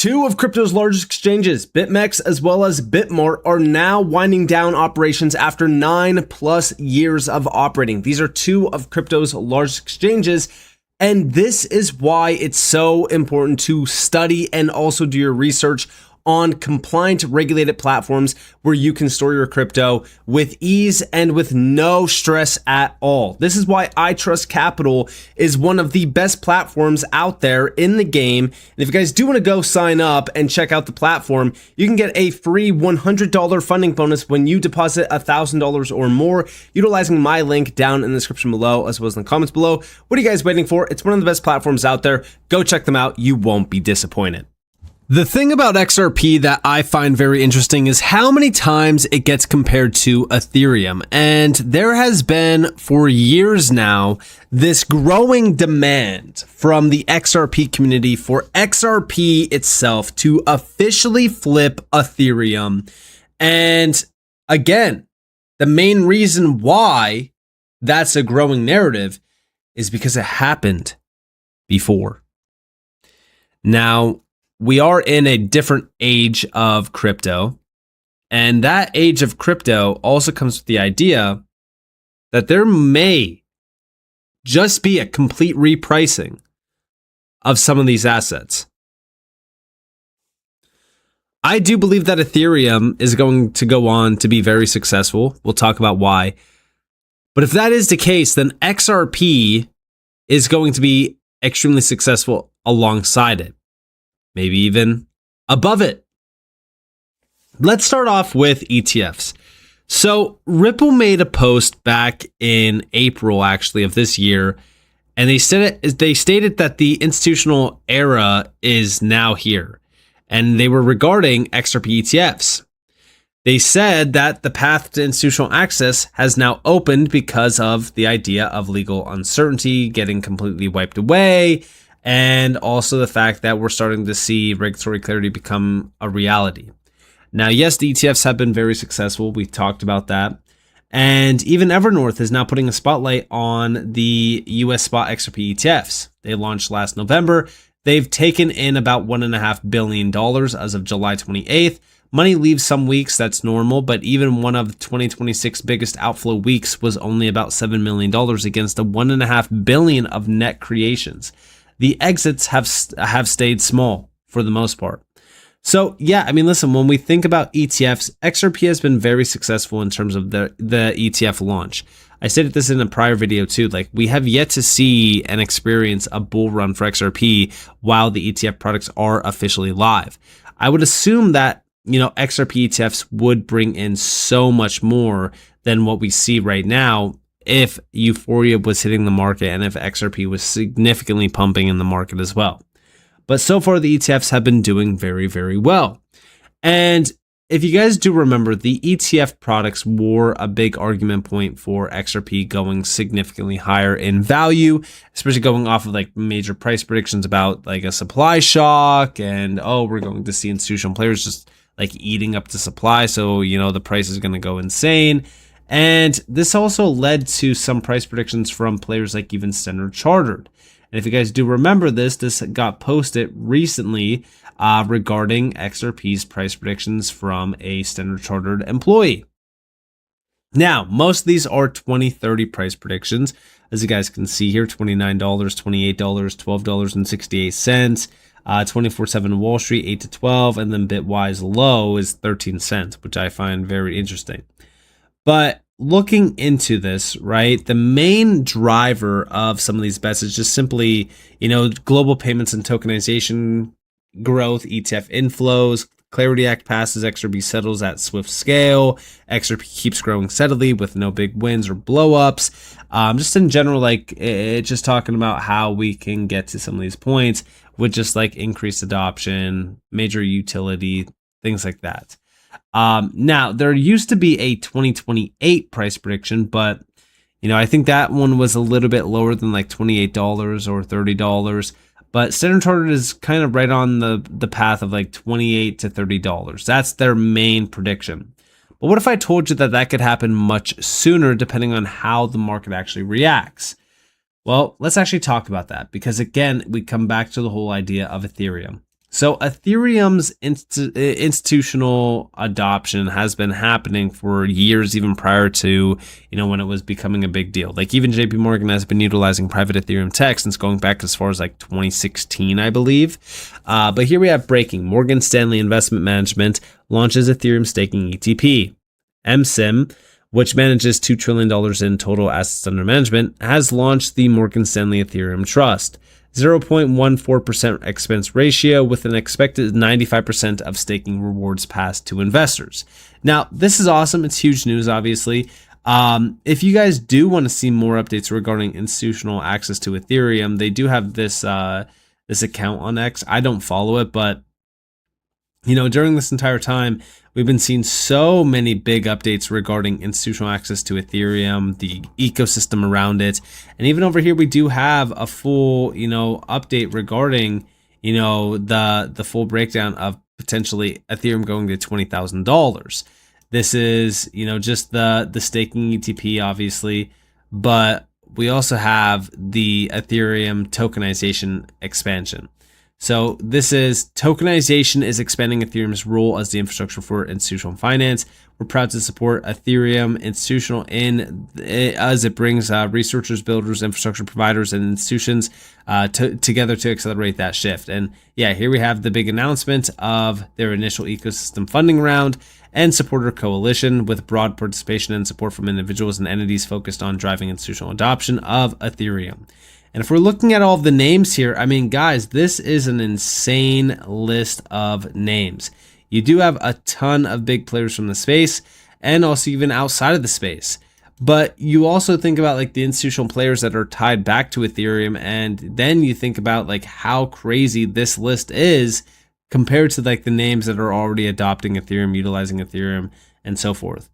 Two of crypto's largest exchanges, BitMEX as well as Bitmart, are now winding down operations after 9+ years of operating. These are two of crypto's largest exchanges, and this is why it's so important to study and also do your research on compliant regulated platforms where you can store your crypto with ease and with no stress at all. This is why iTrustCapital is one of the best platforms out there in the game. And if you guys do want to go sign up and check out the platform, you can get a free $100 funding bonus when you deposit $1,000 or more utilizing my link down in the description below as well as in the comments below. What are you guys waiting for? It's one of the best platforms out there. Go check them out. You won't be disappointed. The thing about XRP that I find very interesting is how many times it gets compared to Ethereum. And there has been for years now this growing demand from the XRP community for XRP itself to officially flip Ethereum. And again, the main reason why that's a growing narrative is because it happened before. Now, we are in a different age of crypto, and that age of crypto also comes with the idea that there may just be a complete repricing of some of these assets. I do believe that Ethereum is going to go on to be very successful. We'll talk about why. But if that is the case, then XRP is going to be extremely successful alongside it. Maybe even above it. Let's start off with ETFs. So Ripple made a post back in April, actually, of this year, and they stated that the institutional era is now here, and they were regarding XRP ETFs. They said that the path to institutional access has now opened because of the idea of legal uncertainty getting completely wiped away, and also the fact that we're starting to see regulatory clarity become a reality. Now, yes, the ETFs have been very successful. We talked about that. And even Evernorth is now putting a spotlight on the US spot XRP ETFs. They launched last November. They've taken in about $1.5 billion as of July 28th. Money leaves some weeks, that's normal, but even one of 2026 biggest outflow weeks was only about $7 million against the $1.5 billion of net creations. The exits have stayed small for the most part. So yeah, I mean, listen, when we think about ETFs, XRP has been very successful in terms of the ETF launch. I stated this in a prior video too, like we have yet to see and experience a bull run for XRP while the ETF products are officially live. I would assume that, XRP ETFs would bring in so much more than what we see right now if euphoria was hitting the market and if XRP was significantly pumping in the market as well. But so far, the ETFs have been doing very, very well. And if you guys do remember, the ETF products were a big argument point for XRP going significantly higher in value, especially going off of like major price predictions about like a supply shock and, we're going to see institutional players just like eating up the supply. So, the price is going to go insane. And this also led to some price predictions from players like even Standard Chartered. And if you guys do remember this got posted recently regarding XRP's price predictions from a Standard Chartered employee. Now, most of these are 2030 price predictions. As you guys can see here, $29, $28, $12.68, 24/7 Wall Street, 8 to 12, and then Bitwise low is 13 cents, which I find very interesting. But looking into this, right, the main driver of some of these bets is just simply, global payments and tokenization growth, ETF inflows, Clarity Act passes, XRP settles at swift scale, XRP keeps growing steadily with no big wins or blowups. Just in general, like it's just talking about how we can get to some of these points with just like increased adoption, major utility, things like that. Now, there used to be a 2028 price prediction, but, I think that one was a little bit lower than like $28 or $30. But Standard Chartered is kind of right on the path of like $28 to $30. That's their main prediction. But what if I told you that that could happen much sooner depending on how the market actually reacts? Well, let's actually talk about that because, again, we come back to the whole idea of Ethereum. So Ethereum's institutional adoption has been happening for years, even prior to, when it was becoming a big deal. Like even JP Morgan has been utilizing private Ethereum tech since going back as far as like 2016, I believe. But here we have breaking. Morgan Stanley Investment Management launches Ethereum staking ETP. MSIM, which manages $2 trillion in total assets under management, has launched the Morgan Stanley Ethereum Trust. 0.14% expense ratio with an expected 95% of staking rewards passed to investors. Now, this is awesome. It's huge news, obviously. If you guys do want to see more updates regarding institutional access to Ethereum, they do have this this account on X. I don't follow it, but during this entire time, we've been seeing so many big updates regarding institutional access to Ethereum, the ecosystem around it. And even over here, we do have a full, update regarding, the full breakdown of potentially Ethereum going to $20,000. This is, just the staking ETP, obviously, but we also have the Ethereum tokenization expansion. So this is tokenization is expanding Ethereum's role as the infrastructure for institutional finance. We're proud to support Ethereum institutional as it brings researchers, builders, infrastructure providers, and institutions together to accelerate that shift. And yeah, here we have the big announcement of their initial ecosystem funding round and supporter coalition with broad participation and support from individuals and entities focused on driving institutional adoption of Ethereum. And if we're looking at all of the names here, I mean, guys, this is an insane list of names. You do have a ton of big players from the space and also even outside of the space. But you also think about like the institutional players that are tied back to Ethereum. And then you think about like how crazy this list is compared to like the names that are already adopting Ethereum, utilizing Ethereum, and so forth.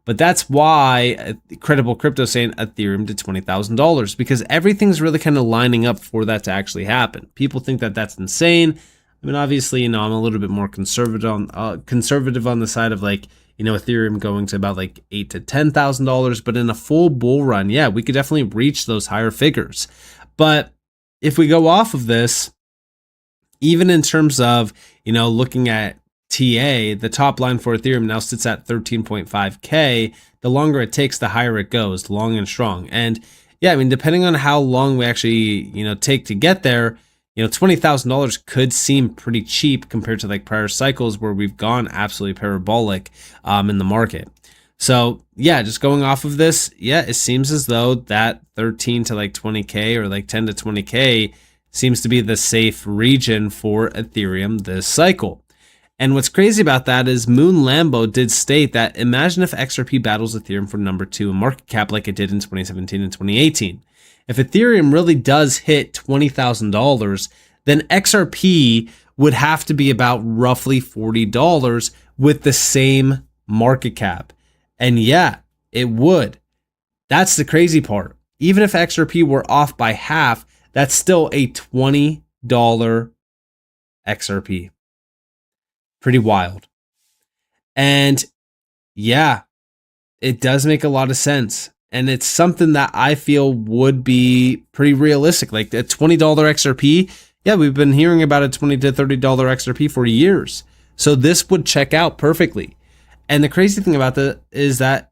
But that's why Credible Crypto is saying Ethereum to $20,000, because everything's really kind of lining up for that to actually happen. People think that that's insane. I mean, obviously, I'm a little bit more conservative on the side of like, Ethereum going to about like $8,000 to $10,000. But in a full bull run, yeah, we could definitely reach those higher figures. But if we go off of this, even in terms of, looking at TA, the top line for Ethereum now sits at 13.5K. The longer it takes, the higher it goes, long and strong. And yeah, I mean, depending on how long we actually, take to get there, $20,000 could seem pretty cheap compared to like prior cycles where we've gone absolutely parabolic in the market. So yeah, just going off of this, yeah, it seems as though that 13 to like 20K or like 10 to 20K seems to be the safe region for Ethereum this cycle. And what's crazy about that is Moon Lambo did state that imagine if XRP battles Ethereum for number 2 in market cap like it did in 2017 and 2018. If Ethereum really does hit $20,000, then XRP would have to be about roughly $40 with the same market cap. And yeah, it would. That's the crazy part. Even if XRP were off by half, that's still a $20 XRP. Pretty wild. And yeah, it does make a lot of sense. And it's something that I feel would be pretty realistic. Like a $20 XRP, yeah, we've been hearing about a $20 to $30 XRP for years. So this would check out perfectly. And the crazy thing about that is that,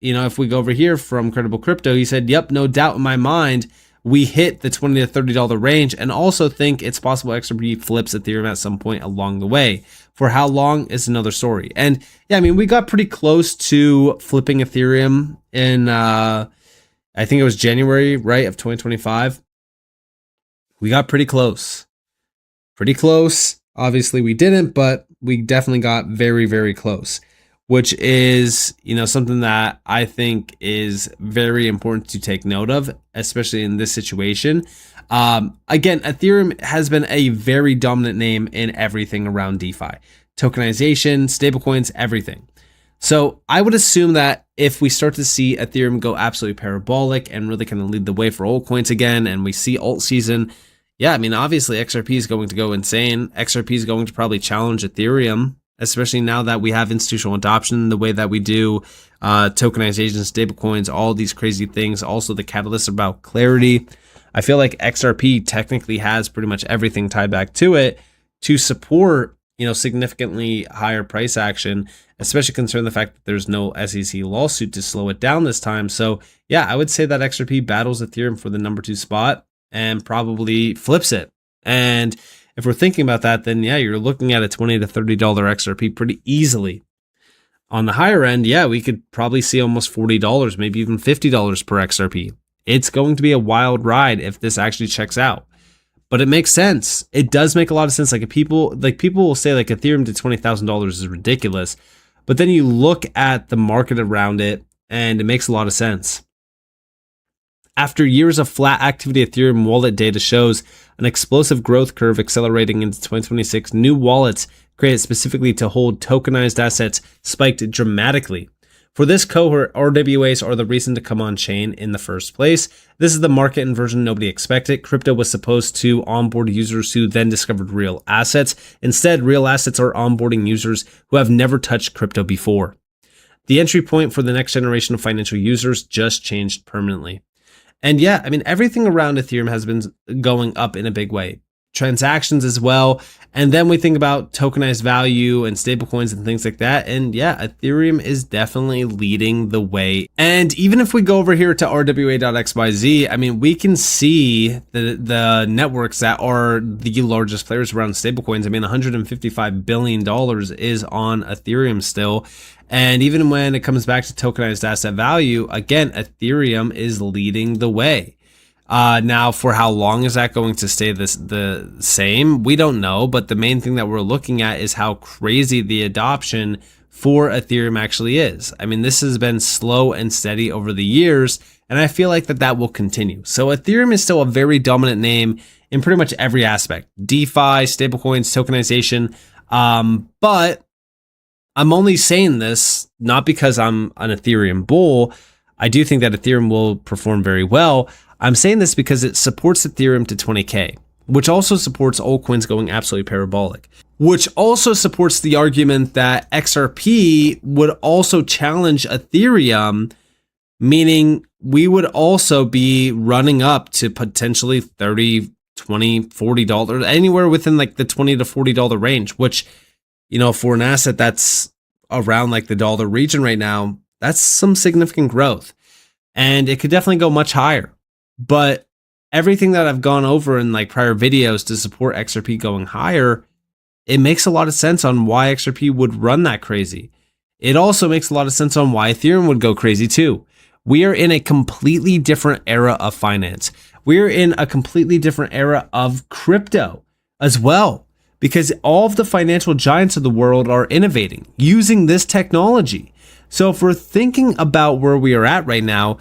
if we go over here from Credible Crypto, he said, yep, no doubt in my mind, we hit the $20 to $30 range, and also think it's possible XRP flips Ethereum at some point along the way. For how long is another story. And yeah, I mean, we got pretty close to flipping Ethereum in, I think it was January, right, of 2025. We got pretty close. Pretty close. Obviously, we didn't, but we definitely got very, very close, which is, something that I think is very important to take note of, especially in this situation. Again, Ethereum has been a very dominant name in everything around DeFi, tokenization, stablecoins, everything. So I would assume that if we start to see Ethereum go absolutely parabolic and really kind of lead the way for altcoins again, and we see alt season, yeah, I mean, obviously XRP is going to go insane. XRP is going to probably challenge Ethereum, especially now that we have institutional adoption, the way that we do tokenization, stablecoins, all these crazy things. Also, the catalyst about clarity. I feel like XRP technically has pretty much everything tied back to it. to support, significantly higher price action, especially considering the fact that there's no SEC lawsuit to slow it down this time. So yeah, I would say that XRP battles Ethereum for the number 2 spot and probably flips it. And if we're thinking about that, then yeah, you're looking at a $20 to $30 XRP pretty easily. On the higher end, yeah, we could probably see almost $40, maybe even $50 per XRP. It's going to be a wild ride if this actually checks out. But it makes sense. It does make a lot of sense. Like people will say like Ethereum to $20,000 is ridiculous. But then you look at the market around it and it makes a lot of sense. After years of flat activity, Ethereum wallet data shows an explosive growth curve accelerating into 2026. New wallets created specifically to hold tokenized assets spiked dramatically. For this cohort, RWAs are the reason to come on chain in the first place. This is the market inversion nobody expected. Crypto was supposed to onboard users who then discovered real assets. Instead, real assets are onboarding users who have never touched crypto before. The entry point for the next generation of financial users just changed permanently. And yeah, I mean, everything around Ethereum has been going up in a big way. Transactions as well. And then we think about tokenized value and stablecoins and things like that. And yeah, Ethereum is definitely leading the way. And even if we go over here to RWA.xyz, I mean, we can see the networks that are the largest players around stablecoins. I mean, $155 billion is on Ethereum still. And even when it comes back to tokenized asset value, again, Ethereum is leading the way. Now, for how long is that going to stay the same? We don't know, but the main thing that we're looking at is how crazy the adoption for Ethereum actually is. I mean, this has been slow and steady over the years, and I feel like that will continue. So Ethereum is still a very dominant name in pretty much every aspect. DeFi, stablecoins, tokenization, but I'm only saying this not because I'm an Ethereum bull. I do think that Ethereum will perform very well. I'm saying this because it supports Ethereum to 20K, which also supports altcoins going absolutely parabolic, which also supports the argument that XRP would also challenge Ethereum, meaning we would also be running up to potentially $30, $20, $40, anywhere within like the $20 to $40 range, which, for an asset that's around like the dollar region right now, that's some significant growth. And it could definitely go much higher. But everything that I've gone over in like prior videos to support XRP going higher, it makes a lot of sense on why XRP would run that crazy. It also makes a lot of sense on why Ethereum would go crazy too. We are in a completely different era of finance. We are in a completely different era of crypto as well, because all of the financial giants of the world are innovating using this technology. So if we're thinking about where we are at right now,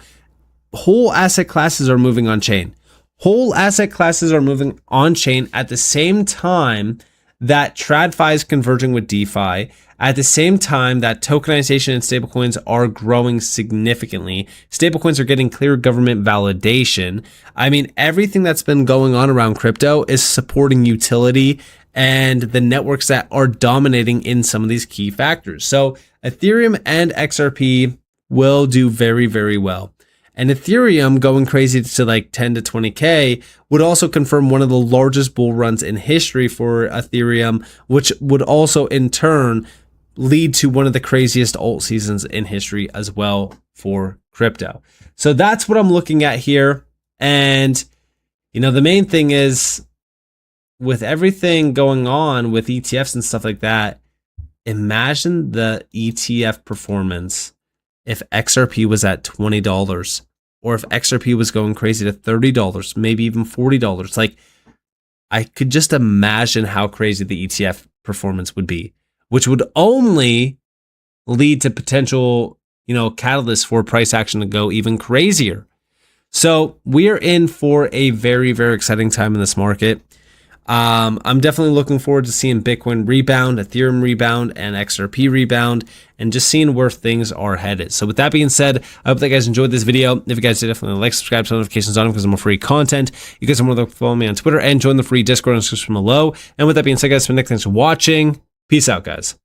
whole asset classes are moving on chain. Whole asset classes are moving on chain at the same time that TradFi is converging with DeFi, at the same time that tokenization and stablecoins are growing significantly. Stablecoins are getting clear government validation. I mean, everything that's been going on around crypto is supporting utility and the networks that are dominating in some of these key factors. So Ethereum and XRP will do very, very well. And Ethereum going crazy to like 10 to 20K would also confirm one of the largest bull runs in history for Ethereum, which would also in turn lead to one of the craziest alt seasons in history as well for crypto. So that's what I'm looking at here. And, the main thing is with everything going on with ETFs and stuff like that, imagine the ETF performance if XRP was at $20 or if XRP was going crazy to $30, maybe even $40. Like, I could just imagine how crazy the ETF performance would be, which would only lead to potential, catalysts for price action to go even crazier. So we are in for a very, very exciting time in this market. I'm definitely looking forward to seeing Bitcoin rebound, Ethereum rebound, and XRP rebound, and just seeing where things are headed. So with that being said, I hope that you guys enjoyed this video. If you guys did, definitely like, subscribe, turn notifications on because I'm more free content. You guys are more than welcome to follow me on Twitter and join the free Discord in the description below. And with that being said, guys, for Nick, thanks for watching. Peace out, guys.